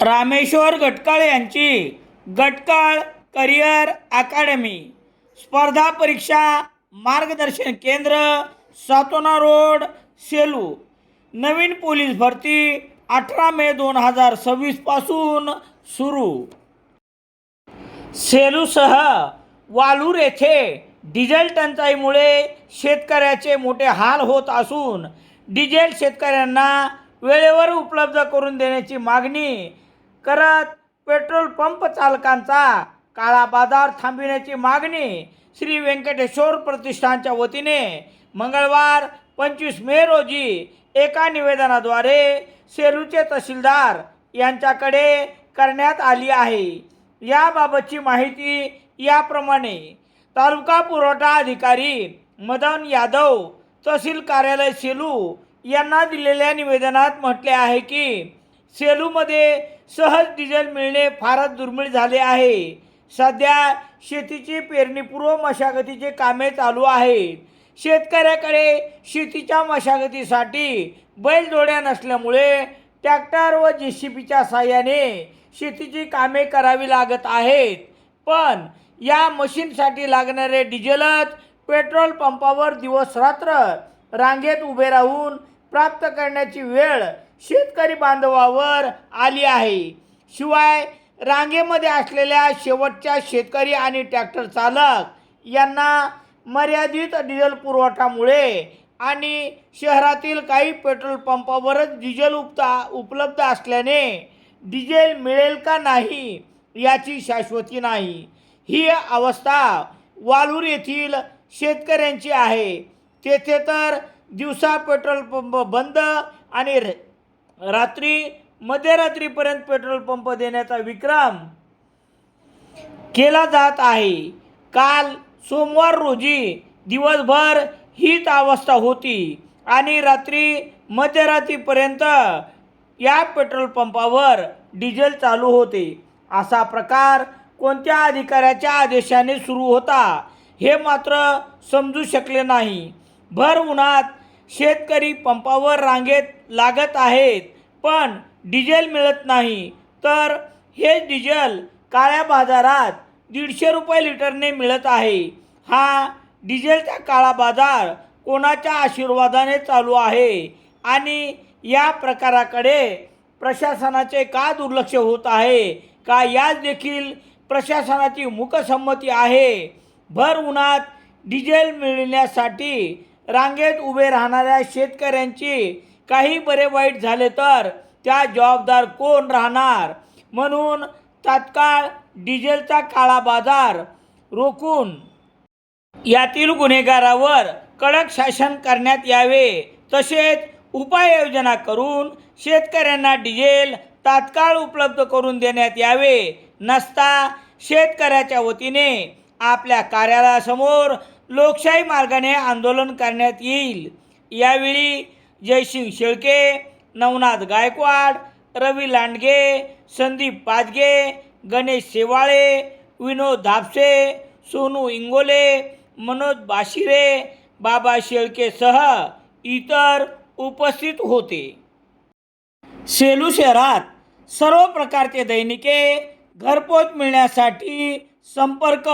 रामेश्वर गटकाळ यांची गटकाळ करिअर अकादमी स्पर्धा परीक्षा मार्गदर्शन केंद्र, सातोना रोड, सेलू. नवीन पोलीस भरती 18 मे 2026 पासून सुरू. सेलूसह वालूर येथे डिझेल टंचाईमुळे शेतकऱ्याचे मोठे हाल होत असून डिझेल शेतकऱ्यांना वेळेवर उपलब्ध करून देण्याची मागणी करत पेट्रोल पंप चालकांचा काळा बाजार थांबविण्याची मागणी श्री व्यंकटेश्वर प्रतिष्ठानच्या वतीने मंगळवार 25 मे रोजी एका निवेदनाद्वारे सेलूचे तहसीलदार यांच्याकडे करण्यात आली आहे. याबाबतची माहिती याप्रमाणे. तालुका पुरवठा अधिकारी मदन यादव, तहसील कार्यालय सेलू यांना दिलेल्या निवेदनात म्हटले आहे की सेलूमध्ये सहज डिझेल मिळणे फारच दुर्मिळ झाले आहे. सध्या शेतीची पेरणीपूर्व मशागतीचे कामे चालू आहेत. शेतकऱ्याकडे शेतीच्या मशागतीसाठी बैलजोड्या नसल्यामुळे ट्रॅक्टर व JCBच्या साहाय्याने शेतीची कामे करावी लागत आहेत. पण या मशीनसाठी लागणारे डिझेलच पेट्रोल पंपावर दिवस रात्र रांगेत उभे राहून प्राप्त करण्याची वेळ शेतकरी बांधवावर आली आहे. शिवाय रांगेमध्ये असलेल्या शेवटच्या शेतकरी आणि ट्रॅक्टर चालक यांना मर्यादित डिझेल पुरवठामुळे आणि शहरातील काही पेट्रोल पंपावरच डिझेल उपलब्ध असल्याने डिझेल मिळेल का नाही याची शाश्वती नाही. ही अवस्था वालूर येथील शेतकऱ्यांची आहे. तेथे तर दिवसा पेट्रोल पंप बंद आणि रात्री मध्यरात्रीपर्यंत पेट्रोल पंप देण्याचा विक्रम केला जात आहे. काल सोमवार रोजी दिवसभर हीच अवस्था होती आणि रात्री मध्यरात्रीपर्यंत या पेट्रोल पंपावर डिझेल चालू होते. असा प्रकार कोणत्या अधिकाऱ्याच्या आदेशाने सुरू होता हे मात्र समजू शकले नाही. भर उन्हात शेतकरी पंपावर रांगेत लागत आहेत पण डिझेल मिळत नाही. तर हे डिझेल काळ्या बाजारात 150 रुपये लिटरने मिळत आहे. हा डिझेलचा काळा बाजार कोणाच्या आशीर्वादाने चालू आहे आणि या प्रकाराकडे प्रशासनाचे का दुर्लक्ष होत आहे का यात देखील प्रशासनाची मूकसंमती आहे. भर उन्हात डिझेल मिळण्यासाठी रांगेत उभे राहणाऱ्या शेतकऱ्यांची काही बरे वाईट झाले तर त्या जबाबदार कोण राहणार. म्हणून तात्काळ डिझेलचा काळा बाजार रोखून यातील गुन्हेगारावर कडक शासन करण्यात यावे. तसेच उपाययोजना करून शेतकऱ्यांना डिझेल तात्काळ उपलब्ध करून देण्यात यावे. नसता शेतकऱ्याच्या वतीने आपल्या कार्यालयासमोर लोकशाही मार्गाने आंदोलन करण्यात येईल. यावेळी जयसिंग शेळके, नवनाथ गायकवाड, रवी लांडगे, संदीप पाचगे, गणेश शेवाळे, विनोद धापसे, सोनू इंगोले, मनोज बाशिरे, बाबा शेळकेसह इतर उपस्थित होते. सेलू शहरात सर्व प्रकारचे दैनिके घरपोच मिळण्यासाठी संपर्क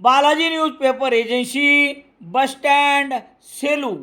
Balaji newspaper agency, bus stand, Selu.